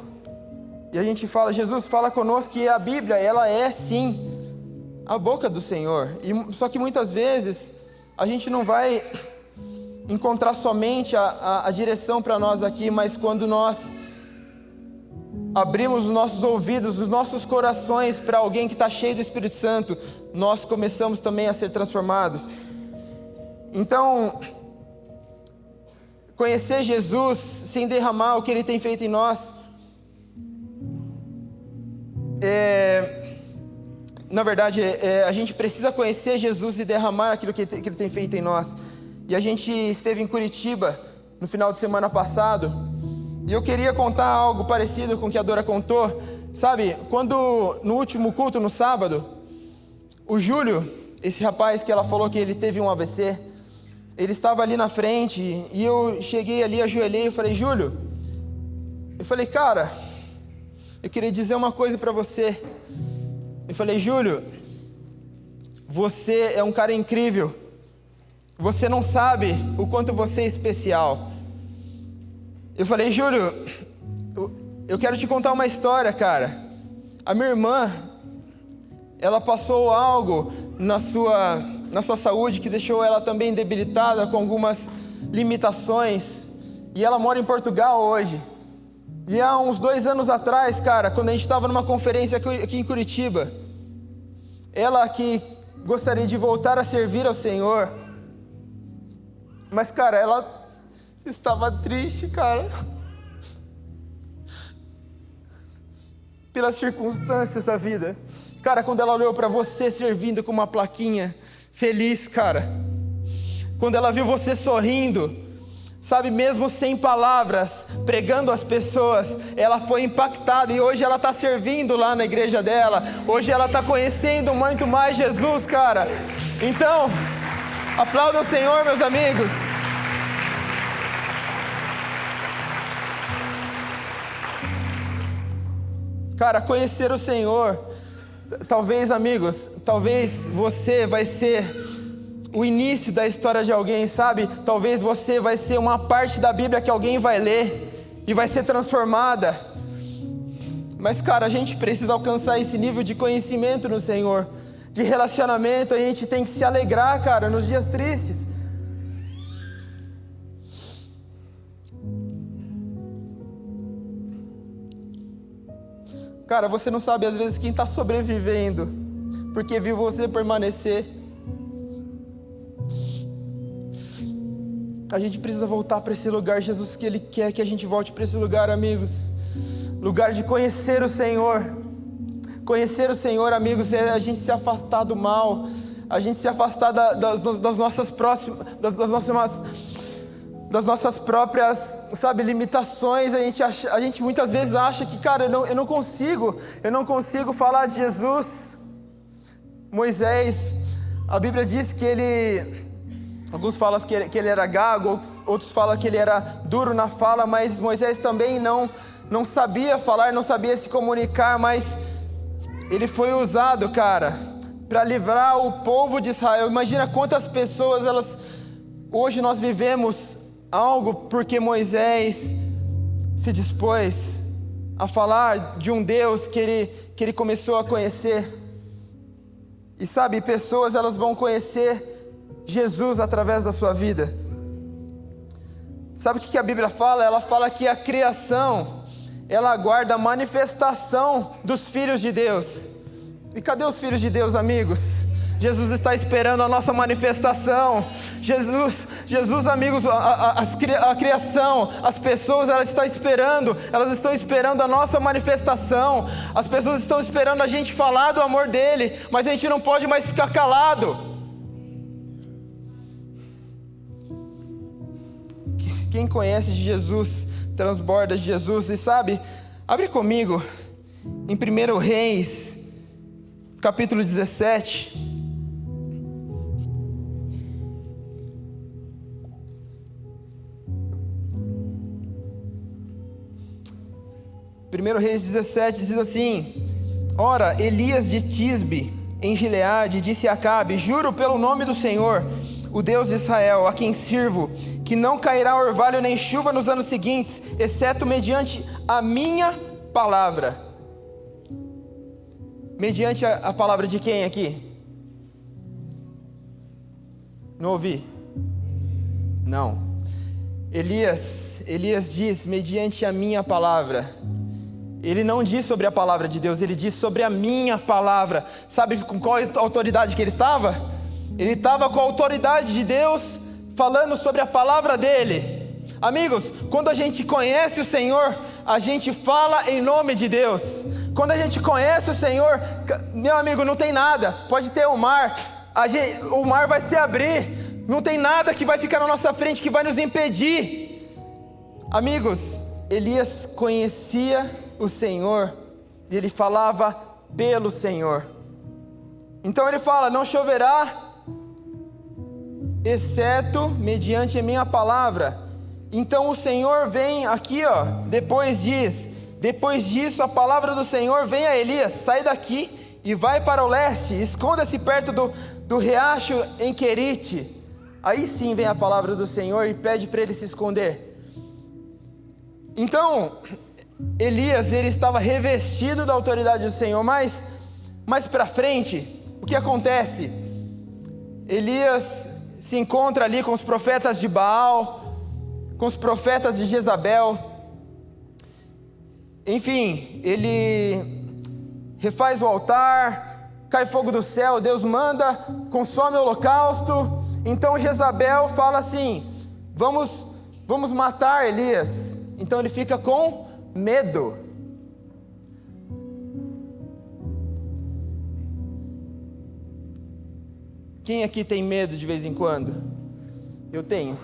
E a gente fala, Jesus, fala conosco, e a Bíblia, ela é sim a boca do Senhor. Só que muitas vezes a gente não vai encontrar somente a direção para nós aqui, mas quando nós abrimos os nossos ouvidos, os nossos corações para alguém que está cheio do Espírito Santo, nós começamos também a ser transformados. Então, conhecer Jesus sem derramar o que Ele tem feito em nós, na verdade, a gente precisa conhecer Jesus e derramar aquilo que Ele tem feito em nós. E a gente esteve em Curitiba no final de semana passado, e eu queria contar algo parecido com o que a Dora contou. Sabe, quando no último culto, no sábado, o Júlio, esse rapaz que ela falou que ele teve um AVC, ele estava ali na frente, e eu cheguei ali, ajoelhei e falei, Júlio, eu falei, cara, eu queria dizer uma coisa para você. Eu falei, Júlio, você é um cara incrível. Você não sabe o quanto você é especial. Eu falei, Júlio, eu quero te contar uma história, cara. A minha irmã, ela passou algo na sua saúde que deixou ela também debilitada, com algumas limitações. E ela mora em Portugal hoje. E há uns 2 anos atrás, cara, quando a gente estava numa conferência aqui em Curitiba, ela que gostaria de voltar a servir ao Senhor, mas, cara, ela estava triste, cara, pelas circunstâncias da vida. Cara, quando ela olhou para você servindo com uma plaquinha, feliz, cara, quando ela viu você sorrindo, sabe, mesmo sem palavras, pregando às pessoas, ela foi impactada, e hoje ela está servindo lá na igreja dela, hoje ela está conhecendo muito mais Jesus, cara. Então, aplauda o Senhor, meus amigos. Cara, conhecer o Senhor, talvez, amigos, talvez você vai ser o início da história de alguém, sabe? Talvez você vai ser uma parte da Bíblia que alguém vai ler e vai ser transformada. Mas, cara, a gente precisa alcançar esse nível de conhecimento no Senhor, de relacionamento. A gente tem que se alegrar, cara, nos dias tristes. Cara, você não sabe às vezes quem está sobrevivendo porque viu você permanecer. A gente precisa voltar para esse lugar, Jesus, que Ele quer que a gente volte para esse lugar, amigos. Lugar de conhecer o Senhor. Conhecer o Senhor, amigos, é a gente se afastar do mal, a gente se afastar das nossas próprias, sabe, limitações. A gente muitas vezes acha que, cara, eu não consigo falar de Jesus. Moisés, a Bíblia diz que alguns falam que ele era gago, outros falam que ele era duro na fala, mas Moisés também não sabia falar, não sabia se comunicar, mas ele foi usado, cara, para livrar o povo de Israel. Imagina quantas pessoas, hoje nós vivemos algo porque Moisés se dispôs a falar de um Deus que ele começou a conhecer. E sabe, pessoas, elas vão conhecer Jesus através da sua vida. Sabe o que a Bíblia fala? Ela fala que a criação, ela aguarda a manifestação dos filhos de Deus. E cadê os filhos de Deus, amigos? Jesus está esperando a nossa manifestação. Jesus, amigos, a criação, as pessoas, elas estão esperando a nossa manifestação. As pessoas estão esperando a gente falar do amor dele, mas a gente não pode mais ficar calado. Quem conhece de Jesus transborda de Jesus. E sabe, abre comigo em 1 Reis, capítulo 17. Primeiro Reis 17 diz assim: Ora, Elias de Tisbe, em Gileade, disse a Acabe: Juro pelo nome do Senhor, o Deus de Israel, a quem sirvo, que não cairá orvalho nem chuva nos anos seguintes, exceto mediante a minha palavra. Mediante a palavra de quem aqui? Não ouvi? Não. Elias diz, mediante a minha palavra. Ele não diz sobre a palavra de Deus, ele diz sobre a minha palavra. Sabe com qual autoridade que ele estava? Ele estava com a autoridade de Deus, falando sobre a palavra dele. Amigos, quando a gente conhece o Senhor, a gente fala em nome de Deus. Quando a gente conhece o Senhor, meu amigo, não tem nada. Pode ter o mar, o mar vai se abrir. Não tem nada que vai ficar na nossa frente, que vai nos impedir. Amigos, Elias conhecia o Senhor e ele falava pelo Senhor. Então ele fala: não choverá, exceto mediante a minha palavra. Então o Senhor vem aqui, depois disso a palavra do Senhor vem a Elias: sai daqui e vai para o leste, esconda-se perto do riacho em Querite. Aí sim vem a palavra do Senhor e pede para ele se esconder. Então Elias, ele estava revestido da autoridade do Senhor, mas mais para frente, o que acontece? Elias se encontra ali com os profetas de Baal, com os profetas de Jezabel. Enfim, ele refaz o altar, cai fogo do céu, Deus manda, consome o holocausto. Então Jezabel fala assim: vamos matar Elias. Então ele fica com medo. Quem aqui tem medo de vez em quando? Eu tenho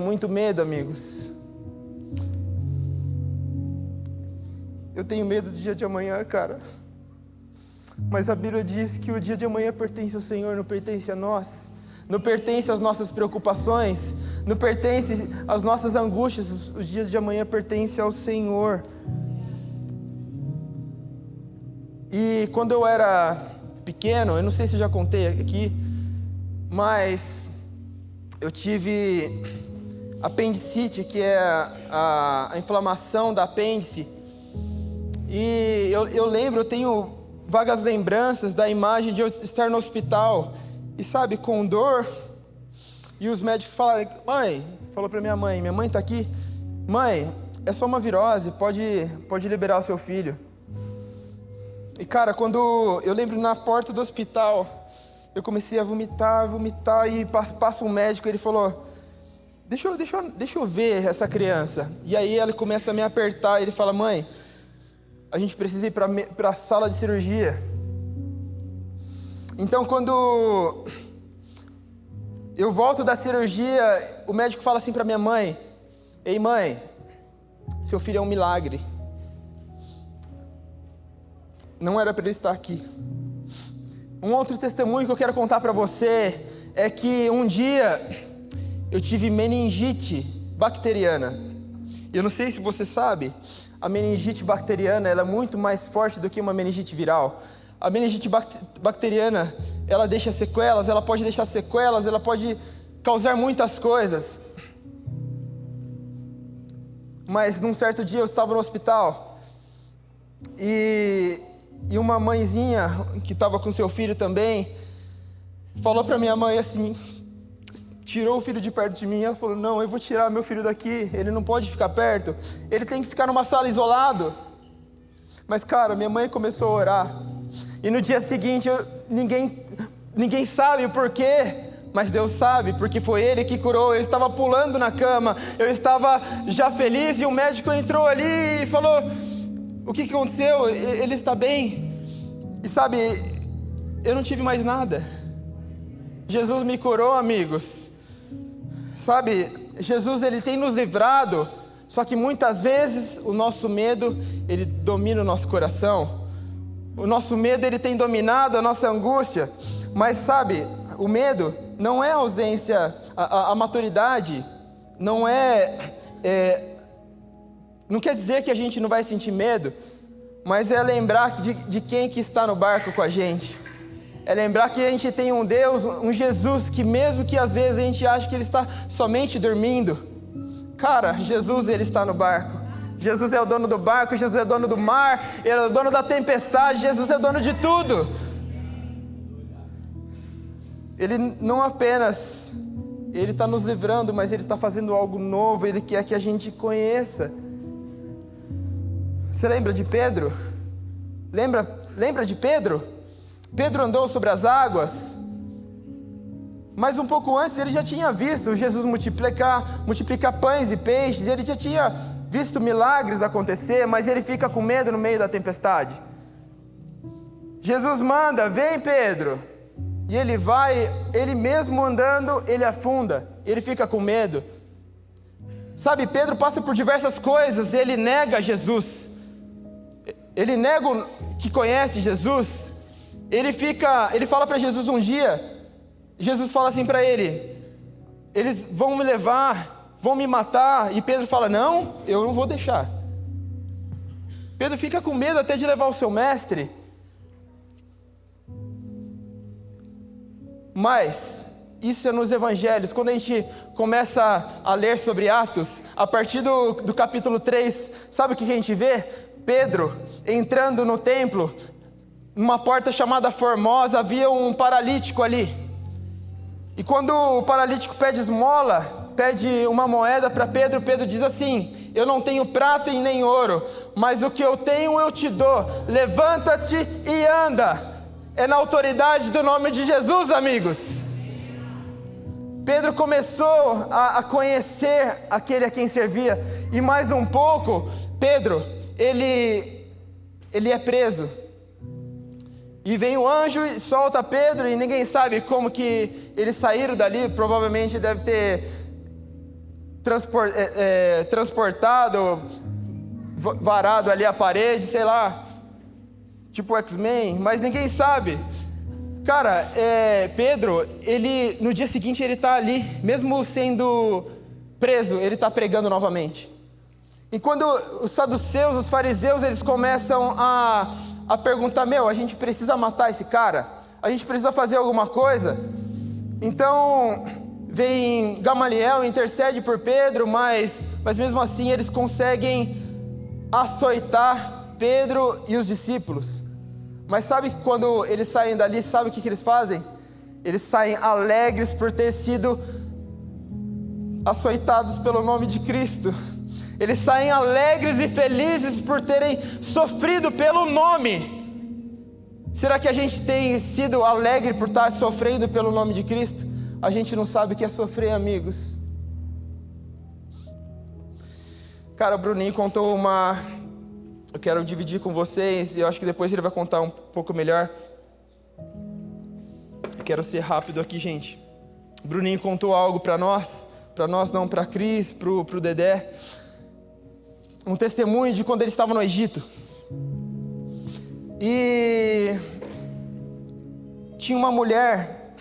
muito medo, amigos. Eu tenho medo do dia de amanhã, cara. Mas a Bíblia diz que o dia de amanhã pertence ao Senhor, não pertence a nós. Não pertence às nossas preocupações, não pertence às nossas angústias. O dia de amanhã pertence ao Senhor. E quando eu era pequeno, eu não sei se eu já contei aqui, mas eu tive apendicite, que é a inflamação da apêndice. E eu lembro, eu tenho vagas lembranças da imagem de eu estar no hospital, e sabe, com dor, e os médicos falaram: falou para minha mãe está aqui, mãe, é só uma virose, pode liberar o seu filho. E cara, quando eu lembro na porta do hospital, eu comecei a vomitar, e passa um médico, ele falou, deixa eu ver essa criança. E aí ela começa a me apertar, ele fala, mãe, a gente precisa ir para a sala de cirurgia. Então quando eu volto da cirurgia, o médico fala assim para minha mãe, ei mãe, seu filho é um milagre. Não era para ele estar aqui. Um outro testemunho que eu quero contar para você é que um dia eu tive meningite bacteriana. Eu não sei se você sabe, a meningite bacteriana ela é muito mais forte do que uma meningite viral. A meningite bacteriana, ela deixa sequelas, ela pode causar muitas coisas. Mas num certo dia eu estava no hospital e uma mãezinha que estava com seu filho também falou para minha mãe assim, tirou o filho de perto de mim. Ela falou, não, eu vou tirar meu filho daqui, ele não pode ficar perto, ele tem que ficar numa sala isolado. Mas cara, minha mãe começou a orar, e no dia seguinte ninguém sabe o porquê, mas Deus sabe, porque foi Ele que curou. Eu estava pulando na cama, eu estava já feliz, e o médico entrou ali e falou, o que aconteceu? Ele está bem. E sabe, eu não tive mais nada. Jesus me curou, amigos. Sabe, Jesus ele tem nos livrado, só que muitas vezes o nosso medo, ele domina o nosso coração. O nosso medo, ele tem dominado a nossa angústia. Mas sabe, o medo não é a ausência, a maturidade, não não quer dizer que a gente não vai sentir medo, mas é lembrar de quem que está no barco com a gente. É lembrar que a gente tem um Deus, um Jesus, que mesmo que às vezes a gente ache que Ele está somente dormindo, cara, Jesus ele está no barco. Jesus é o dono do barco, Jesus é o dono do mar, Ele é o dono da tempestade, Jesus é o dono de tudo. Ele não apenas, Ele está nos livrando, mas Ele está fazendo algo novo, Ele quer que a gente conheça. Você lembra de Pedro? Lembra de Pedro? Pedro andou sobre as águas, mas um pouco antes ele já tinha visto Jesus multiplicar pães e peixes, ele já tinha visto milagres acontecer, mas ele fica com medo no meio da tempestade. Jesus manda, vem Pedro, e ele vai, ele mesmo andando, ele afunda, ele fica com medo. Sabe, Pedro passa por diversas coisas, ele nega Jesus, ele nega que conhece Jesus, ele fala para Jesus um dia, Jesus fala assim para ele, eles vão me levar, vão me matar, e Pedro fala, não, eu não vou deixar. Pedro fica com medo até de levar o seu mestre. Mas isso é nos evangelhos. Quando a gente começa a ler sobre Atos, a partir do capítulo 3, sabe o que a gente vê? Pedro entrando no templo, numa porta chamada Formosa, havia um paralítico ali. E quando o paralítico pede esmola, pede uma moeda para Pedro, Pedro diz assim, eu não tenho prata e nem ouro, mas o que eu tenho eu te dou, levanta-te e anda. É na autoridade do nome de Jesus, amigos. Pedro começou a conhecer aquele a quem servia. E mais um pouco, Pedro, ele é preso. E vem o anjo e solta Pedro, e ninguém sabe como que eles saíram dali. Provavelmente deve ter transportado, varado ali a parede, sei lá, tipo X-Men, mas ninguém sabe. Cara, Pedro, no dia seguinte ele está ali, mesmo sendo preso, ele está pregando novamente. E quando os saduceus, os fariseus, eles começam a perguntar, a gente precisa matar esse cara? A gente precisa fazer alguma coisa? Então, vem Gamaliel, intercede por Pedro, mas mesmo assim eles conseguem açoitar Pedro e os discípulos. Mas sabe que quando eles saem dali, sabe o que eles fazem? Eles saem alegres por ter sido açoitados pelo nome de Cristo. Eles saem alegres e felizes por terem sofrido pelo nome. Será que a gente tem sido alegre por estar sofrendo pelo nome de Cristo? A gente não sabe o que é sofrer, amigos. Cara, o Bruninho contou eu quero dividir com vocês, e eu acho que depois ele vai contar um pouco melhor. Eu quero ser rápido aqui, gente. O Bruninho contou algo para nós não, para Cris, pro Dedé. Um testemunho de quando ele estava no Egito. E tinha uma mulher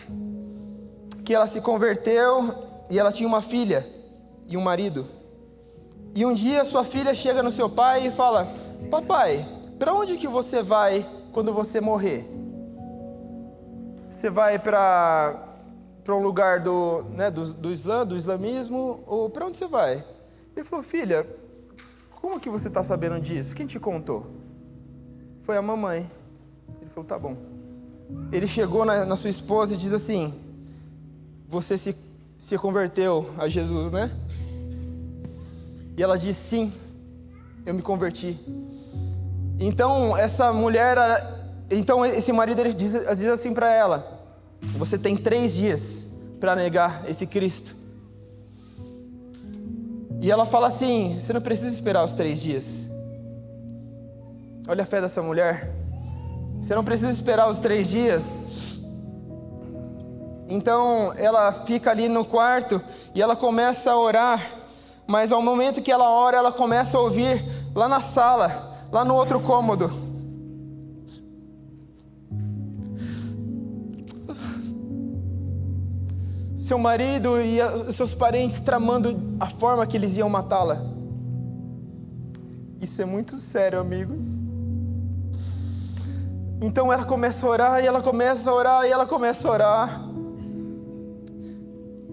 que ela se converteu e ela tinha uma filha e um marido. E um dia sua filha chega no seu pai e fala: papai, para onde que você vai quando você morrer? Você vai para um lugar do islamismo, ou para onde você vai? Ele falou: filha, como que você está sabendo disso? Quem te contou? Foi a mamãe. Ele falou: tá bom. Ele chegou na sua esposa e diz assim: você se converteu a Jesus, né? E ela disse: sim, eu me converti. Então essa mulher, então esse marido ele diz assim para ela: você tem 3 dias para negar esse Cristo. E ela fala assim: você não precisa esperar os 3 dias. Olha a fé dessa mulher. Você não precisa esperar os 3 dias. Então ela fica ali no quarto e ela começa a orar. Mas ao momento que ela ora, ela começa a ouvir lá na sala, lá no outro cômodo: seu marido e seus parentes tramando a forma que eles iam matá-la. Isso é muito sério, amigos. Então ela começa a orar, e ela começa a orar, e ela começa a orar.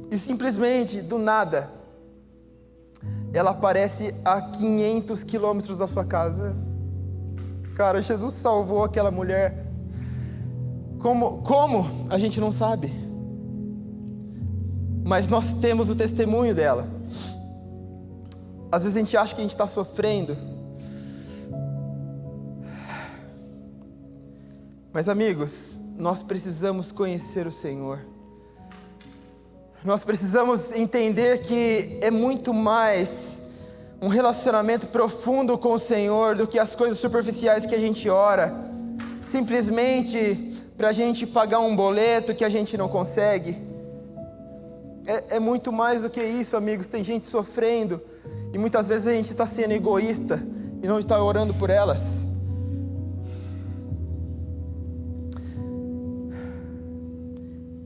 E simplesmente, do nada, ela aparece a 500 quilômetros da sua casa. Cara, Jesus salvou aquela mulher. Como? A gente não sabe. Mas nós temos o testemunho dela. Às vezes a gente acha que a gente está sofrendo. Mas amigos, nós precisamos conhecer o Senhor. Nós precisamos entender que é muito mais um relacionamento profundo com o Senhor do que as coisas superficiais que a gente ora, simplesmente para a gente pagar um boleto que a gente não consegue. É muito mais do que isso, amigos. Tem gente sofrendo e muitas vezes a gente está sendo egoísta e não está orando por elas.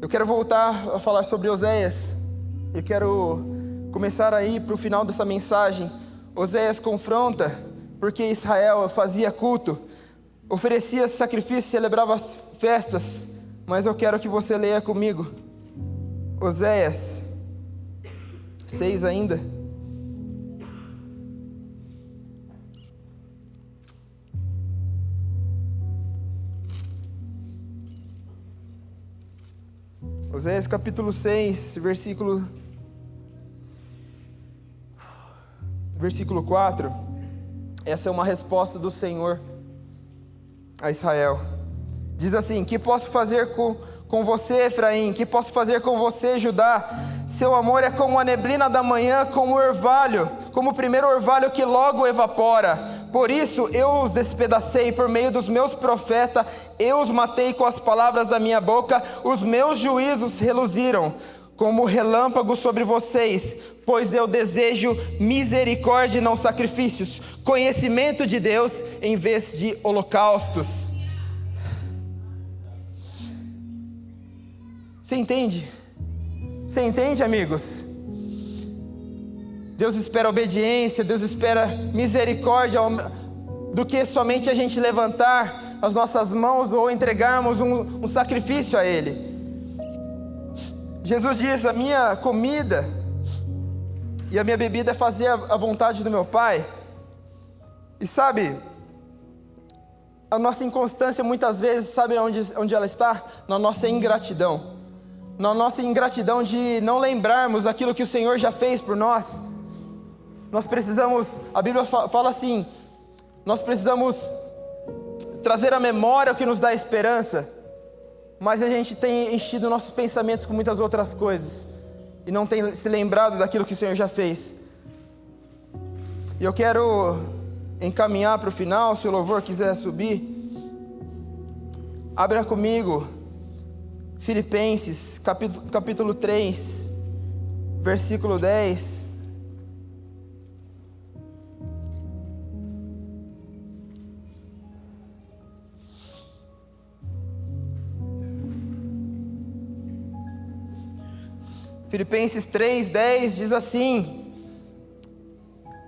Eu quero voltar a falar sobre Oséias. Eu quero começar aí para o final dessa mensagem. Oséias confronta porque Israel fazia culto, oferecia sacrifícios, celebrava as festas. Mas eu quero que você leia comigo Oséias 6 ainda. Oséias capítulo 6, versículo 4. Essa é uma resposta do Senhor a Israel. Diz assim: que posso fazer com você, Efraim? Que posso fazer com você, Judá? Seu amor é como a neblina da manhã, como o orvalho, como o primeiro orvalho que logo evapora. Por isso eu os despedacei por meio dos meus profetas, eu os matei com as palavras da minha boca, os meus juízos reluziram como relâmpago sobre vocês, pois eu desejo misericórdia e não sacrifícios, conhecimento de Deus em vez de holocaustos. Você entende? Você entende, amigos? Deus espera obediência, Deus espera misericórdia do que somente a gente levantar as nossas mãos ou entregarmos um sacrifício a Ele. Jesus diz: a minha comida e a minha bebida é fazer a vontade do meu Pai. E sabe, a nossa inconstância muitas vezes, sabe onde ela está? Na nossa ingratidão. Na nossa ingratidão de não lembrarmos aquilo que o Senhor já fez por nós. Nós precisamos, a Bíblia fala assim, nós precisamos trazer à memória o que nos dá esperança, mas a gente tem enchido nossos pensamentos com muitas outras coisas e não tem se lembrado daquilo que o Senhor já fez. E eu quero encaminhar para o final. Se o louvor quiser subir, abra comigo Filipenses capítulo 3, versículo 10. Filipenses 3:10 diz assim,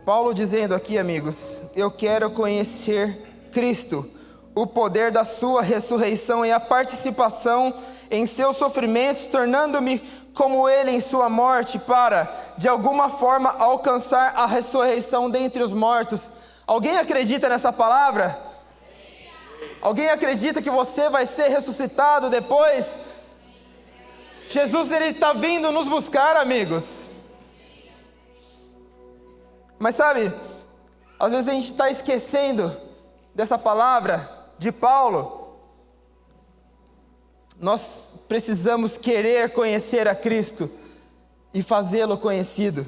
Paulo dizendo aqui, amigos: eu quero conhecer Cristo, o poder da sua ressurreição e a participação em seus sofrimentos, tornando-me como ele em sua morte, para, de alguma forma, alcançar a ressurreição dentre os mortos. Alguém acredita nessa palavra? Alguém acredita que você vai ser ressuscitado depois? Jesus, ele está vindo nos buscar, amigos. Mas sabe, às vezes a gente está esquecendo dessa palavra de Paulo. Nós precisamos querer conhecer a Cristo e fazê-lo conhecido.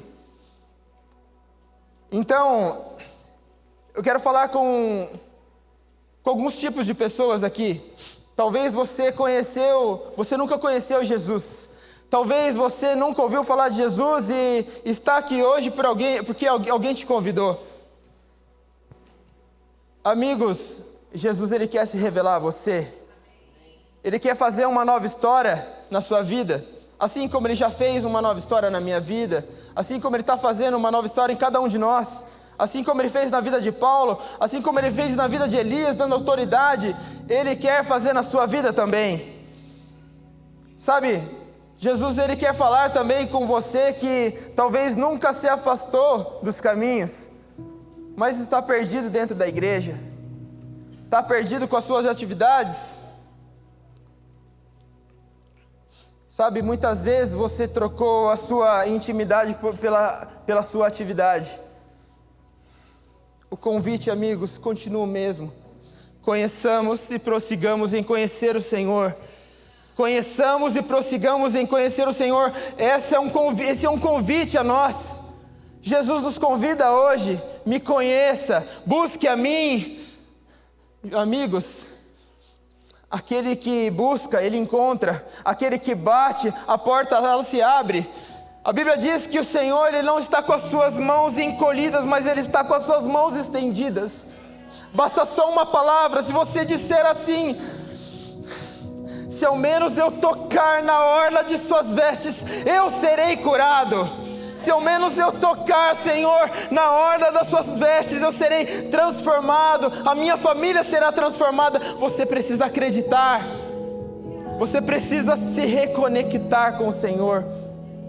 Então, eu quero falar com alguns tipos de pessoas aqui. Talvez você nunca conheceu Jesus. Talvez você nunca ouviu falar de Jesus e está aqui hoje porque alguém te convidou. Amigos, Jesus, ele quer se revelar a você. Ele quer fazer uma nova história na sua vida. Assim como ele já fez uma nova história na minha vida. Assim como ele está fazendo uma nova história em cada um de nós. Assim como ele fez na vida de Paulo, assim como ele fez na vida de Elias, dando autoridade, ele quer fazer na sua vida também. Sabe, Jesus, ele quer falar também com você que talvez nunca se afastou dos caminhos, mas está perdido dentro da igreja, está perdido com as suas atividades. Sabe, muitas vezes você trocou a sua intimidade pela sua atividade. O convite, amigos, continua o mesmo. Conheçamos e prossigamos em conhecer o Senhor. Conheçamos e prossigamos em conhecer o Senhor. Esse é um convite a nós. Jesus nos convida hoje. Me conheça, busque a mim. Amigos, aquele que busca, ele encontra. Aquele que bate, a porta ela se abre. A Bíblia diz que o Senhor, ele não está com as suas mãos encolhidas, mas ele está com as suas mãos estendidas. Basta só uma palavra. Se você disser assim: se ao menos eu tocar na orla de suas vestes, eu serei curado. Se ao menos eu tocar, Senhor, na orla das suas vestes, eu serei transformado, a minha família será transformada. Você precisa acreditar. Você precisa se reconectar com o Senhor.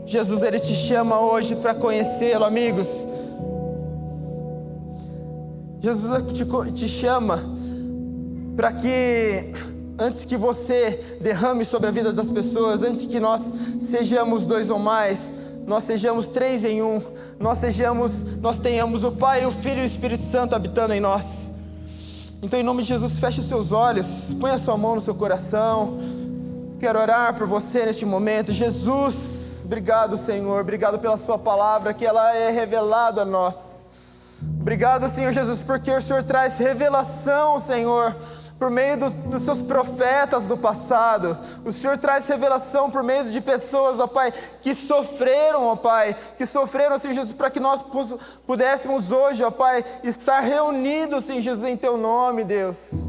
Jesus, ele te chama hoje para conhecê-lo, amigos. Jesus te chama para que, antes que você derrame sobre a vida das pessoas, antes que nós sejamos 2 ou mais, nós sejamos 3 em 1, nós tenhamos o Pai, o Filho e o Espírito Santo habitando em nós. Então, em nome de Jesus, feche os seus olhos, põe a sua mão no seu coração. Quero orar por você neste momento. Jesus, obrigado, Senhor, obrigado pela sua palavra, que ela é revelada a nós. Obrigado, Senhor Jesus, porque o Senhor traz revelação, Senhor, por meio dos seus profetas do passado. O Senhor traz revelação por meio de pessoas, ó Pai, que sofreram, ó Pai, Senhor Jesus, para que nós pudéssemos hoje, ó Pai, estar reunidos, Senhor Jesus, em Teu nome, Deus.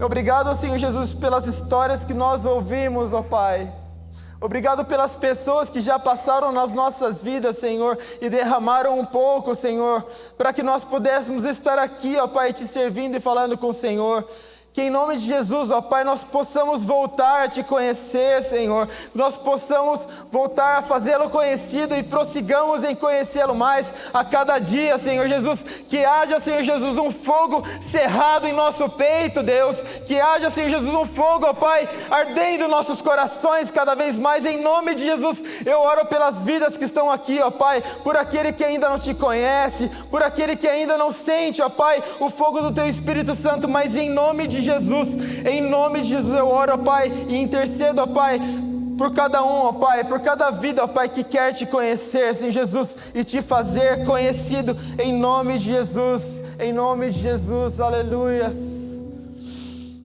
Obrigado, Senhor Jesus, pelas histórias que nós ouvimos, ó Pai. Obrigado pelas pessoas que já passaram nas nossas vidas, Senhor, e derramaram um pouco, Senhor, para que nós pudéssemos estar aqui, ó Pai, te servindo e falando com o Senhor. Que em nome de Jesus, ó Pai, nós possamos voltar a Te conhecer, Senhor. Nós possamos voltar a fazê-lo conhecido e prossigamos em conhecê-lo mais a cada dia, Senhor Jesus. Que haja, Senhor Jesus, um fogo cerrado em nosso peito, Deus. Que haja, Senhor Jesus, um fogo, ó Pai, ardendo em nossos corações cada vez mais. Em nome de Jesus, eu oro pelas vidas que estão aqui, ó Pai. Por aquele que ainda não Te conhece, por aquele que ainda não sente, ó Pai, o fogo do Teu Espírito Santo. Mas em nome de Jesus. Em nome de Jesus eu oro, ó Pai, e intercedo, ó Pai, por cada um, ó Pai, por cada vida, ó Pai, que quer te conhecer, Senhor Jesus, e te fazer conhecido, em nome de Jesus, aleluias.